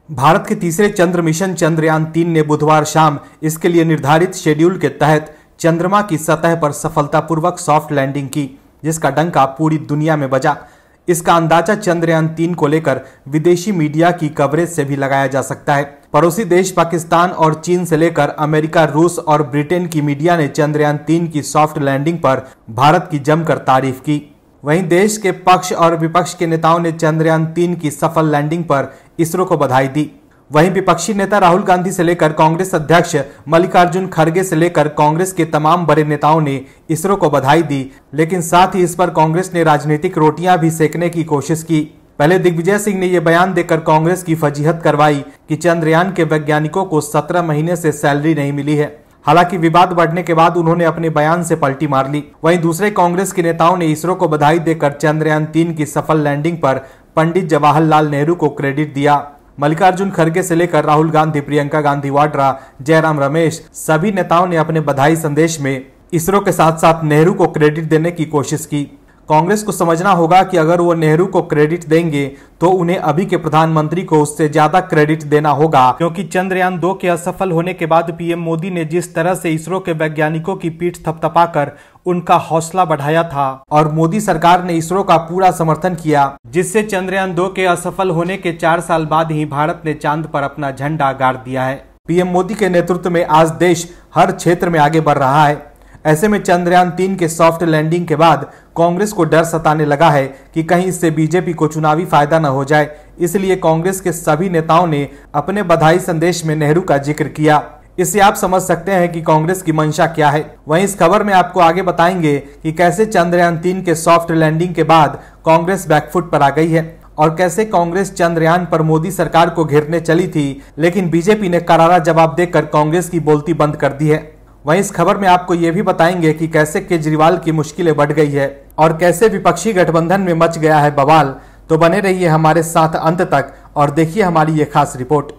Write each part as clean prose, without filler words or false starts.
भारत के तीसरे चंद्र मिशन चंद्रयान-3 ने बुधवार शाम इसके लिए निर्धारित शेड्यूल के तहत चंद्रमा की सतह पर सफलतापूर्वक सॉफ्ट लैंडिंग की, जिसका डंका पूरी दुनिया में बजा। इसका अंदाजा चंद्रयान-3 को लेकर विदेशी मीडिया की कवरेज से भी लगाया जा सकता है। पड़ोसी देश पाकिस्तान और चीन से लेकर अमेरिका, रूस और ब्रिटेन की मीडिया ने चंद्रयान-3 की सॉफ्ट लैंडिंग पर भारत की जमकर तारीफ की। वहीं देश के पक्ष और विपक्ष के नेताओं ने चंद्रयान-3 की सफल लैंडिंग पर इसरो को बधाई दी। वहीं विपक्षी नेता राहुल गांधी से लेकर कांग्रेस अध्यक्ष मल्लिकार्जुन खड़गे से लेकर कांग्रेस के तमाम बड़े नेताओं ने इसरो को बधाई दी, लेकिन साथ ही इस पर कांग्रेस ने राजनीतिक रोटियां भी सेकने की कोशिश की। पहले दिग्विजय सिंह ने यह बयान देकर कांग्रेस की फजीहत करवाई कि चंद्रयान के वैज्ञानिकों को 17 महीने से सैलरी नहीं मिली है। हालांकि विवाद बढ़ने के बाद उन्होंने अपने बयान से पलटी मार ली। वहीं दूसरे कांग्रेस के नेताओं ने इसरो को बधाई देकर चंद्रयान-3 की सफल लैंडिंग पर पंडित जवाहरलाल नेहरू को क्रेडिट दिया। मल्लिकार्जुन खड़गे से लेकर राहुल गांधी, प्रियंका गांधी वाड्रा, जयराम रमेश, सभी नेताओं ने अपने बधाई संदेश में इसरो के साथ साथ नेहरू को क्रेडिट देने की कोशिश की। कांग्रेस को समझना होगा कि अगर वो नेहरू को क्रेडिट देंगे तो उन्हें अभी के प्रधानमंत्री को उससे ज्यादा क्रेडिट देना होगा, क्योंकि चंद्रयान-2 के असफल होने के बाद पीएम मोदी ने जिस तरह से इसरो के वैज्ञानिकों की पीठ थपथपाकर उनका हौसला बढ़ाया था और मोदी सरकार ने इसरो का पूरा समर्थन किया, जिससे चंद्रयान-2 के असफल होने के 4 साल बाद ही भारत ने चांद पर अपना झंडा गाड़ दिया है। पीएम मोदी के नेतृत्व में आज देश हर क्षेत्र में आगे बढ़ रहा है। ऐसे में चंद्रयान-3 के सॉफ्ट लैंडिंग के बाद कांग्रेस को डर सताने लगा है कि कहीं इससे बीजेपी को चुनावी फायदा न हो जाए। इसलिए कांग्रेस के सभी नेताओं ने अपने बधाई संदेश में नेहरू का जिक्र किया। इससे आप समझ सकते हैं कि कांग्रेस की मंशा क्या है। वहीं इस खबर में आपको आगे बताएंगे कि कैसे चंद्रयान-3 के सॉफ्ट लैंडिंग के बाद कांग्रेस बैकफुट पर आ गई है और कैसे कांग्रेस चंद्रयान पर मोदी सरकार को घेरने चली थी, लेकिन बीजेपी ने करारा जवाब देकर कांग्रेस की बोलती बंद कर दी है। वहीं इस खबर में आपको ये भी बताएंगे कि कैसे केजरीवाल की मुश्किलें बढ़ गई है और कैसे विपक्षी गठबंधन में मच गया है बवाल। तो बने रहिए हमारे साथ अंत तक और देखिए हमारी ये खास रिपोर्ट।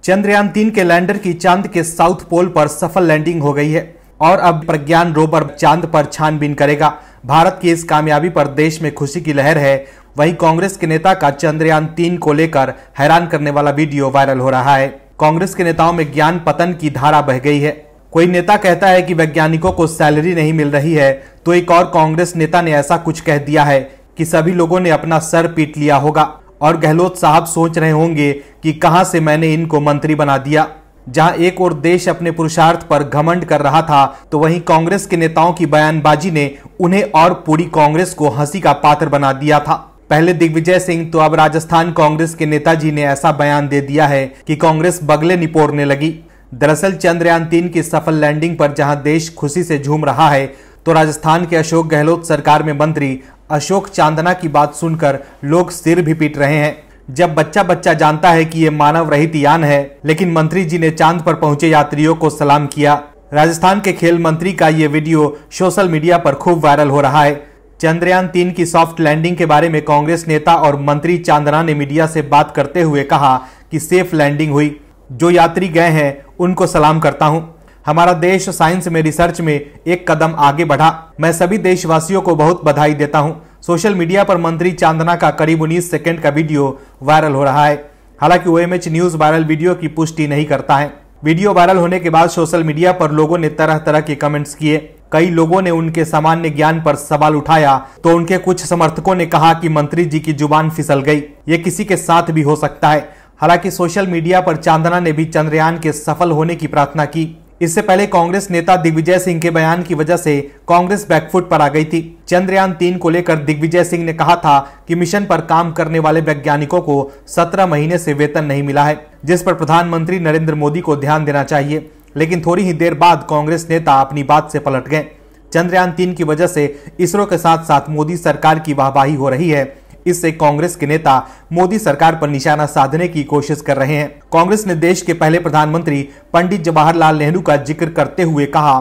चंद्रयान-3 के लैंडर की चांद के साउथ पोल पर सफल लैंडिंग हो गई है और अब प्रज्ञान रोवर चांद पर छानबीन करेगा। भारत की इस कामयाबी पर देश में खुशी की लहर है। वहीं कांग्रेस के नेता का चंद्रयान-3 को लेकर हैरान करने वाला वीडियो वायरल हो रहा है। कांग्रेस के नेताओं में ज्ञान पतन की धारा बह गई है। कोई नेता कहता है कि वैज्ञानिकों को सैलरी नहीं मिल रही है, तो एक और कांग्रेस नेता ने ऐसा कुछ कह दिया है कि सभी लोगों ने अपना सर पीट लिया होगा और गहलोत साहब सोच रहे होंगे कि कहां से मैंने इनको मंत्री बना दिया। जहां एक और देश अपने पुरुषार्थ पर घमंड कर रहा था, तो वहीं कांग्रेस के नेताओं की बयानबाजी ने उन्हें और पूरी कांग्रेस को हंसी का पात्र बना दिया था। पहले दिग्विजय सिंह तो अब राजस्थान कांग्रेस के नेताजी ने ऐसा बयान दे दिया है कि कांग्रेस बगले निपोरने लगी। दरअसल चंद्रयान-3 की सफल लैंडिंग पर जहां देश खुशी से झूम रहा है, तो राजस्थान के अशोक गहलोत सरकार में मंत्री अशोक चांदना की बात सुनकर लोग सिर भी पीट रहे हैं। जब बच्चा बच्चा जानता है कि ये मानव रहित यान है, लेकिन मंत्री जी ने चांद पर पहुंचे यात्रियों को सलाम किया। राजस्थान के खेल मंत्री का ये वीडियो सोशल मीडिया पर खूब वायरल हो रहा है। चंद्रयान-3 की सॉफ्ट लैंडिंग के बारे में कांग्रेस नेता और मंत्री चांदना ने मीडिया से बात करते हुए कहा कि सेफ लैंडिंग हुई। जो यात्री गए हैं उनको सलाम करता हूं। हमारा देश साइंस में, रिसर्च में एक कदम आगे बढ़ा। मैं सभी देशवासियों को बहुत बधाई देता हूं। सोशल मीडिया पर मंत्री चांदना का करीब 19 सेकंड का वीडियो वायरल हो रहा है। हालांकि OMH न्यूज वायरल वीडियो की पुष्टि नहीं करता है। वीडियो वायरल होने के बाद सोशल मीडिया पर लोगों ने तरह तरह के कमेंट्स किए। कई लोगों ने उनके सामान्य ज्ञान पर सवाल उठाया, तो उनके कुछ समर्थकों ने कहा कि मंत्री जी की जुबान फिसल गई, ये किसी के साथ भी हो सकता है। हालांकि सोशल मीडिया पर चांदना ने भी चंद्रयान के सफल होने की प्रार्थना की। इससे पहले कांग्रेस नेता दिग्विजय सिंह के बयान की वजह से कांग्रेस बैकफुट पर आ गई थी। चंद्रयान-3 को लेकर दिग्विजय सिंह ने कहा था कि मिशन पर काम करने वाले वैज्ञानिकों को 17 महीने से वेतन नहीं मिला है, जिस पर प्रधानमंत्री नरेंद्र मोदी को ध्यान देना चाहिए। लेकिन थोड़ी ही देर बाद कांग्रेस नेता अपनी बात से पलट गए। चंद्रयान-3 की वजह से इसरो के साथ साथ मोदी सरकार की वाहवाही हो रही है। इससे कांग्रेस के नेता मोदी सरकार पर निशाना साधने की कोशिश कर रहे हैं। कांग्रेस ने देश के पहले प्रधानमंत्री पंडित जवाहरलाल नेहरू का जिक्र करते हुए कहा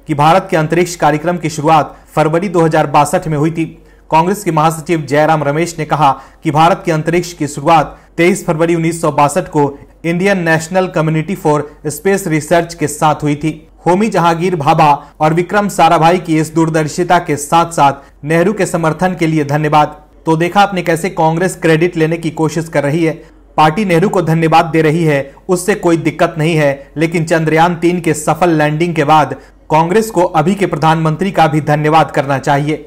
कि भारत के अंतरिक्ष कार्यक्रम की शुरुआत फरवरी 2062 में हुई थी। कांग्रेस के महासचिव जयराम रमेश ने कहा कि भारत के अंतरिक्ष की शुरुआत 23 फरवरी 1962 को Indian national community for space research के साथ हुई थी। होमी जहांगीर भाभा और विक्रम साराभाई की इस दूरदर्शिता के साथ साथ नेहरू के समर्थन के लिए धन्यवाद। तो देखा आपने कैसे कांग्रेस क्रेडिट लेने की कोशिश कर रही है। पार्टी नेहरू को धन्यवाद दे रही है, उससे कोई दिक्कत नहीं है, लेकिन चंद्रयान 3 के सफल लैंडिंग के बाद कांग्रेस को अभी के प्रधानमंत्री का भी धन्यवाद करना चाहिए।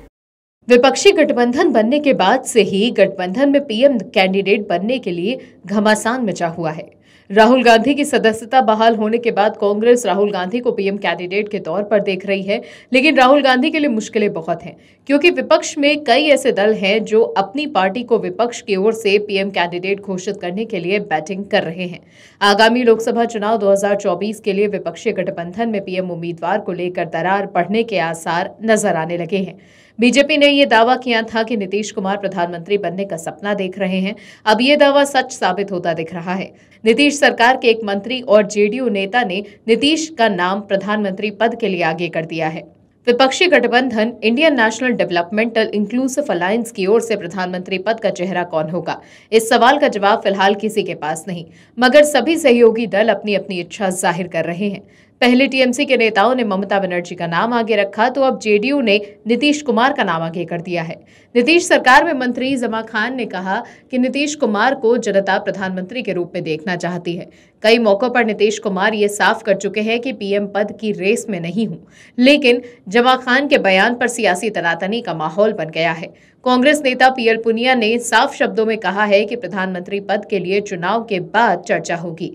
विपक्षी गठबंधन बनने के बाद से ही गठबंधन में पीएम कैंडिडेट बनने के लिए घमासान मचा हुआ है। राहुल गांधी की सदस्यता बहाल होने के बाद कांग्रेस राहुल गांधी को पीएम कैंडिडेट के तौर पर देख रही है, लेकिन राहुल गांधी के लिए मुश्किलें बहुत हैं, क्योंकि विपक्ष में कई ऐसे दल हैं जो अपनी पार्टी को विपक्ष की ओर से पीएम कैंडिडेट घोषित करने के लिए बैटिंग कर रहे हैं। आगामी लोकसभा चुनाव 2024 के लिए विपक्षी गठबंधन में पीएम उम्मीदवार को लेकर दरार पड़ने के आसार नजर आने लगे हैं। बीजेपी ने यह दावा किया था कि नीतीश कुमार प्रधानमंत्री बनने का सपना देख रहे हैं। अब यह दावा सच साबित होता दिख रहा है। नीतीश सरकार के एक मंत्री और जेडीयू नेता ने नीतीश का नाम प्रधानमंत्री पद के लिए आगे कर दिया है। विपक्षी गठबंधन Indian national developmental inclusive alliance की ओर से प्रधानमंत्री पद का चेहरा कौन होगा, इस सवाल का जवाब फिलहाल किसी के पास नहीं, मगर सभी सहयोगी दल अपनी अपनी इच्छा जाहिर कर रहे हैं। पहले टीएमसी के नेताओं ने ममता बनर्जी का नाम आगे रखा, तो अब जेडीयू ने नीतीश कुमार का नाम आगे कर दिया है। नीतीश सरकार में मंत्री जमा खान ने कहा कि नीतीश कुमार को जनता प्रधानमंत्री के रूप में देखना चाहती है। कई मौकों पर नीतीश कुमार ये साफ कर चुके हैं कि पीएम पद की रेस में नहीं हूं, लेकिन जमा खान के बयान पर सियासी तनातनी का माहौल बन गया है। कांग्रेस नेता पीएल पुनिया ने साफ शब्दों में कहा है कि प्रधानमंत्री पद के लिए चुनाव के बाद चर्चा होगी।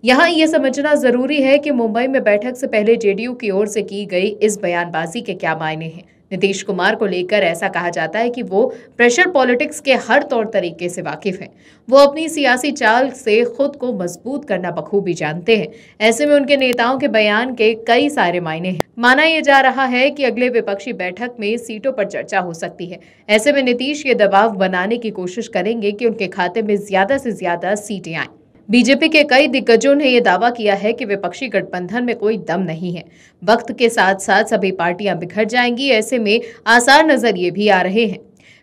यहाँ यह समझना जरूरी है कि मुंबई में बैठक से पहले जेडीयू की ओर से की गई इस बयानबाजी के क्या मायने हैं। नीतीश कुमार को लेकर ऐसा कहा जाता है कि वो प्रेशर पॉलिटिक्स के हर तौर तरीके से वाकिफ हैं। वो अपनी सियासी चाल से खुद को मजबूत करना बखूबी जानते हैं। ऐसे में उनके नेताओं के बयान के कई सारे मायने हैं। माना यह जा रहा है कि अगले विपक्षी बैठक में सीटों पर चर्चा हो सकती है। ऐसे में नीतीश ये दबाव बनाने की कोशिश करेंगे कि उनके खाते में ज्यादा से ज्यादा सीटें आएं। बीजेपी के कई दिग्गजों ने यह दावा किया है कि विपक्षी गठबंधन में कोई दम नहीं है। वक्त के साथ साथ सभी पार्टियां बिखर जाएंगी। ऐसे में आसार नजर ये भी आ रहे हैं।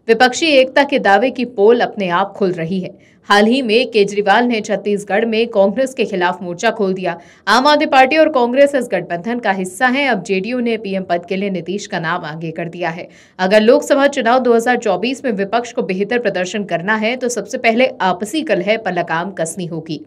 विपक्षी एकता के दावे की पोल अपने आप खुल रही है। हाल ही में केजरीवाल ने छत्तीसगढ़ में कांग्रेस के खिलाफ मोर्चा खोल दिया। आम आदमी पार्टी और कांग्रेस इस गठबंधन का हिस्सा है। अब जेडीयू ने पीएम पद के लिए नीतीश का नाम आगे कर दिया है। अगर लोकसभा चुनाव 2024 में विपक्ष को बेहतर प्रदर्शन करना है तो सबसे पहले आपसी कलह पर लगाम कसनी होगी।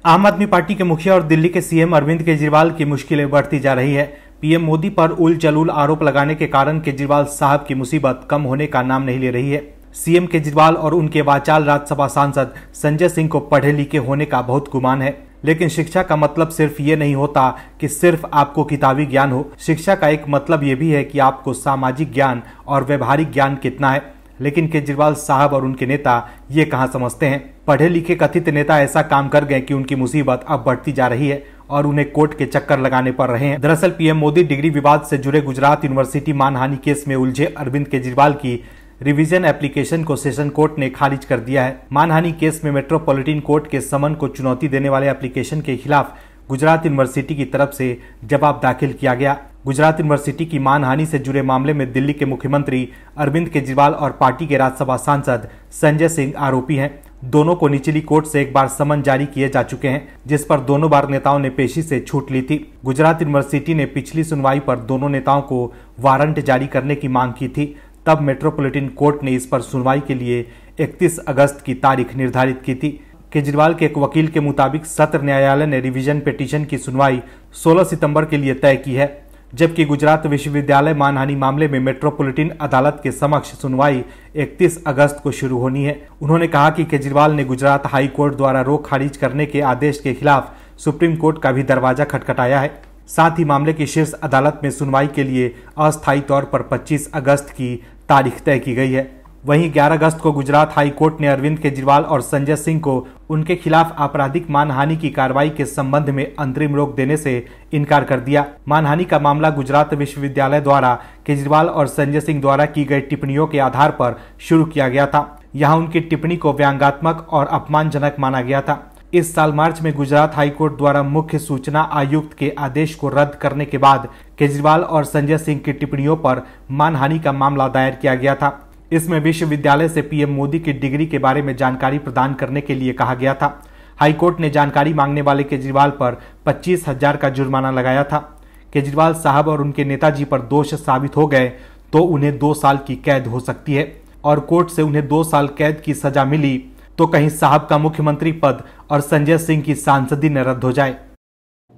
आम आदमी पार्टी के मुखिया और दिल्ली के सीएम अरविंद केजरीवाल की मुश्किलें बढ़ती जा रही है। पीएम मोदी पर उल जलूल आरोप लगाने के कारण केजरीवाल साहब की मुसीबत कम होने का नाम नहीं ले रही है। सीएम केजरीवाल और उनके वाचाल राज्यसभा सांसद संजय सिंह को पढ़े लिखे होने का बहुत गुमान है, लेकिन शिक्षा का मतलब सिर्फ ये नहीं होता कि सिर्फ आपको किताबी ज्ञान हो। शिक्षा का एक मतलब ये भी है कि आपको सामाजिक ज्ञान और व्यवहारिक ज्ञान कितना है। लेकिन केजरीवाल साहब और उनके नेता ये कहाँ समझते हैं। पढ़े लिखे कथित नेता ऐसा काम कर गए कि उनकी मुसीबत अब बढ़ती जा रही है और उन्हें कोर्ट के चक्कर लगाने पड़ रहे हैं। दरअसल पीएम मोदी डिग्री विवाद से जुड़े गुजरात यूनिवर्सिटी मानहानि केस में उलझे अरविंद केजरीवाल की रिवीजन एप्लीकेशन को सेशन कोर्ट ने खारिज कर दिया है। मानहानि केस में मेट्रोपॉलिटन कोर्ट के समन को चुनौती देने वाले एप्लीकेशन के खिलाफ गुजरात यूनिवर्सिटी की तरफ से जवाब दाखिल किया गया। गुजरात यूनिवर्सिटी की मानहानि से जुड़े मामले में दिल्ली के मुख्यमंत्री अरविंद केजरीवाल और पार्टी के राज्यसभा सांसद संजय सिंह आरोपी हैं। दोनों को निचली कोर्ट से एक बार समन जारी किए जा चुके हैं, जिस पर दोनों बार नेताओं ने पेशी से छूट ली थी। गुजरात यूनिवर्सिटी ने पिछली सुनवाई पर दोनों नेताओं को वारंट जारी करने की मांग की थी। तब मेट्रोपॉलिटन कोर्ट ने इस पर सुनवाई के लिए 31 अगस्त की तारीख निर्धारित की थी। केजरीवाल के एक वकील के मुताबिक सत्र न्यायालय ने रिवीजन पिटीशन की सुनवाई 16 सितंबर के लिए तय की है, जबकि गुजरात विश्वविद्यालय मानहानि मामले में मेट्रोपॉलिटन अदालत के समक्ष सुनवाई 31 अगस्त को शुरू होनी है। उन्होंने कहा कि केजरीवाल ने गुजरात हाई कोर्ट द्वारा रोक खारिज करने के आदेश के खिलाफ सुप्रीम कोर्ट का भी दरवाजा खटखटाया है। साथ ही मामले की शीर्ष अदालत में सुनवाई के लिए अस्थायी तौर पर 25 अगस्त की तारीख तय की गई है। वहीं 11 अगस्त को गुजरात हाई कोर्ट ने अरविंद केजरीवाल और संजय सिंह को उनके खिलाफ आपराधिक मानहानि की कार्रवाई के संबंध में अंतरिम रोक देने से इनकार कर दिया। मानहानि का मामला गुजरात विश्वविद्यालय द्वारा केजरीवाल और संजय सिंह द्वारा की गई टिप्पणियों के आधार पर शुरू किया गया था। यहाँ उनकी टिप्पणी को व्यंग्यात्मक और अपमानजनक माना गया था। इस साल मार्च में गुजरात हाईकोर्ट द्वारा मुख्य सूचना आयुक्त के आदेश को रद्द करने के बाद केजरीवाल और संजय सिंह की टिप्पणियों पर मानहानि का मामला दायर किया गया था। इसमें विश्वविद्यालय से पीएम मोदी की डिग्री के बारे में जानकारी प्रदान करने के लिए कहा गया था। हाईकोर्ट ने जानकारी मांगने वाले केजरीवाल पर 25,000 का जुर्माना लगाया था। केजरीवाल साहब और उनके नेताजी पर दोष साबित हो गए तो उन्हें 2 साल की कैद हो सकती है और कोर्ट से उन्हें 2 साल कैद की सजा मिली तो कहीं साहब का मुख्यमंत्री पद और संजय सिंह की सांसदी न रद्द हो जाए।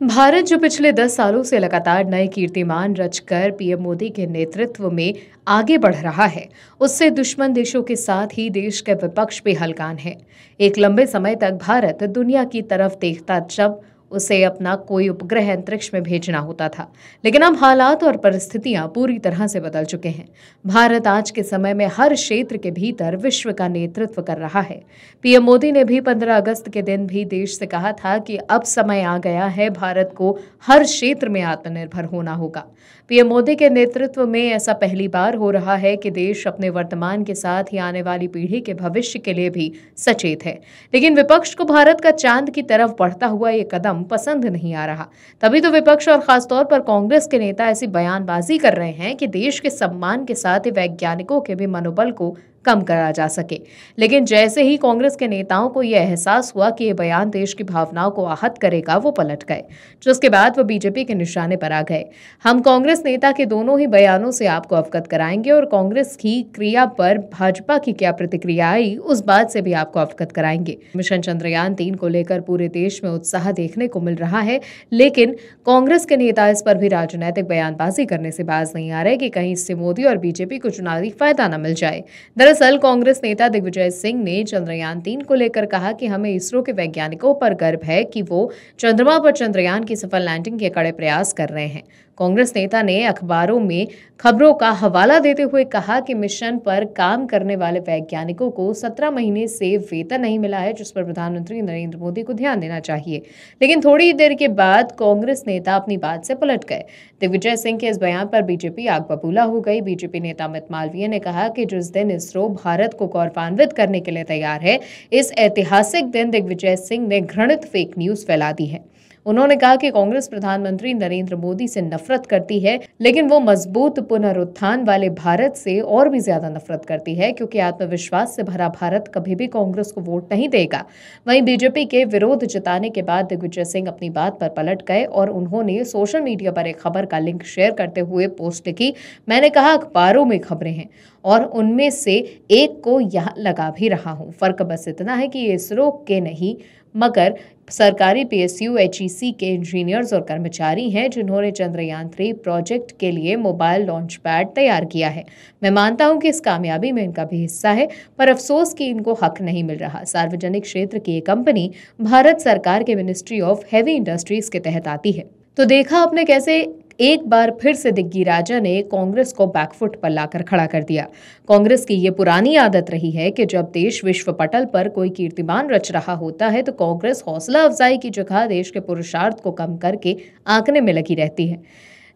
भारत जो पिछले 10 सालों से लगातार नए कीर्तिमान रचकर पीएम मोदी के नेतृत्व में आगे बढ़ रहा है, उससे दुश्मन देशों के साथ ही देश के विपक्ष भी हलकान है। एक लंबे समय तक भारत दुनिया की तरफ देखता जब उसे अपना कोई उपग्रह अंतरिक्ष में भेजना होता था, लेकिन अब हालात और परिस्थितियां पूरी तरह से बदल चुके हैं। भारत आज के समय में हर क्षेत्र के भीतर विश्व का नेतृत्व कर रहा है। पीएम मोदी ने भी 15 अगस्त के दिन भी देश से कहा था कि अब समय आ गया है, भारत को हर क्षेत्र में आत्मनिर्भर होना होगा। पीएम मोदी के नेतृत्व में ऐसा पहली बार हो रहा है कि देश अपने वर्तमान के साथ ही आने वाली पीढ़ी के भविष्य के लिए भी सचेत है। लेकिन विपक्ष को भारत का चांद की तरफ बढ़ता हुआ ये कदम पसंद नहीं आ रहा। तभी तो विपक्ष और खासतौर पर कांग्रेस के नेता ऐसी बयानबाजी कर रहे हैं कि देश के सम्मान के साथ ही वैज्ञानिकों के भी मनोबल को कम करा जा सके। लेकिन जैसे ही कांग्रेस के नेताओं को यह एहसास हुआ कि यह बयान देश की भावनाओं को आहत करेगा, वो पलट गए, जिसके बाद वो बीजेपी के निशाने पर आ गए। हम कांग्रेस नेता के दोनों ही बयानों से आपको अवगत कराएंगे और कांग्रेस की क्रिया पर भाजपा की क्या प्रतिक्रिया आई, उस बात से भी आपको अवगत कराएंगे। मिशन चंद्रयान 3 को लेकर पूरे देश में उत्साह देखने को मिल रहा है, लेकिन कांग्रेस के नेता इस पर भी राजनीतिक बयानबाजी करने से बाज नहीं आ रहे कि कहीं इससे मोदी और बीजेपी को चुनावी फायदा न मिल जाए। दरअसल कांग्रेस नेता दिग्विजय सिंह ने चंद्रयान 3 को लेकर कहा कि हमें इसरो के वैज्ञानिकों पर गर्व है कि वो चंद्रमा पर चंद्रयान की सफल लैंडिंग के कड़े प्रयास कर रहे हैं। कांग्रेस नेता ने अखबारों में खबरों का हवाला देते हुए कहा कि मिशन पर काम करने वाले वैज्ञानिकों को 17 महीने से वेतन नहीं मिला है, जिस पर प्रधानमंत्री नरेंद्र मोदी को ध्यान देना चाहिए। लेकिन थोड़ी देर के बाद कांग्रेस नेता अपनी बात से पलट गए। दिग्विजय सिंह के इस बयान पर बीजेपी आग बबूला हो गई। बीजेपी नेता अमित मालवीय ने कहा कि जिस दिन इसरो भारत को गौरवान्वित करने के लिए तैयार है, इस ऐतिहासिक दिन दिग्विजय सिंह ने घृणित फेक न्यूज फैला दी है। उन्होंने कहा कि कांग्रेस प्रधानमंत्री नरेंद्र मोदी से नफरत करती है, लेकिन वो मजबूत पुनरुत्थान वाले भारत से और भी ज्यादा नफरत करती है, क्योंकि आत्मविश्वास से भरा भारत कभी भी कांग्रेस को वोट नहीं देगा। वहीं बीजेपी के विरोध जताने के बाद दिग्विजय सिंह अपनी बात पर पलट गए और उन्होंने सोशल मीडिया पर एक खबर का लिंक शेयर करते हुए पोस्ट लिखी, मैंने कहा अखबारों में खबरें हैं और उनमें से एक को यहाँ लगा भी रहा हूँ। फर्क बस इतना है कि इसरो के नहीं मगर सरकारी PSU HEC के इंजीनियर्स और कर्मचारी हैं, जिन्होंने चंद्रयान 3 प्रोजेक्ट के लिए मोबाइल लॉन्च पैड तैयार किया है। मैं मानता हूं कि इस कामयाबी में इनका भी हिस्सा है, पर अफसोस कि इनको हक नहीं मिल रहा। सार्वजनिक क्षेत्र की ये कंपनी भारत सरकार के मिनिस्ट्री ऑफ हैवी इंडस्ट्रीज के तहत आती है। तो देखा आपने कैसे एक बार फिर से दिग्गी राजा ने कांग्रेस को बैकफुट पर लाकर खड़ा कर दिया। कांग्रेस की ये पुरानी आदत रही है कि जब देश विश्व पटल पर कोई कीर्तिमान रच रहा होता है तो कांग्रेस हौसला अफजाई की जगह देश के पुरुषार्थ को कम करके आंकने में लगी रहती है।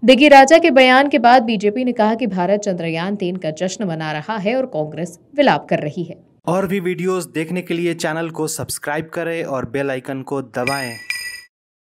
दिग्गी राजा के बयान के बाद बीजेपी ने कहा कि भारत चंद्रयान 3 का जश्न मना रहा है और कांग्रेस विलाप कर रही है। और भी वीडियोस देखने के लिए चैनल को सब्सक्राइब करें और बेल आइकन को दबाएं।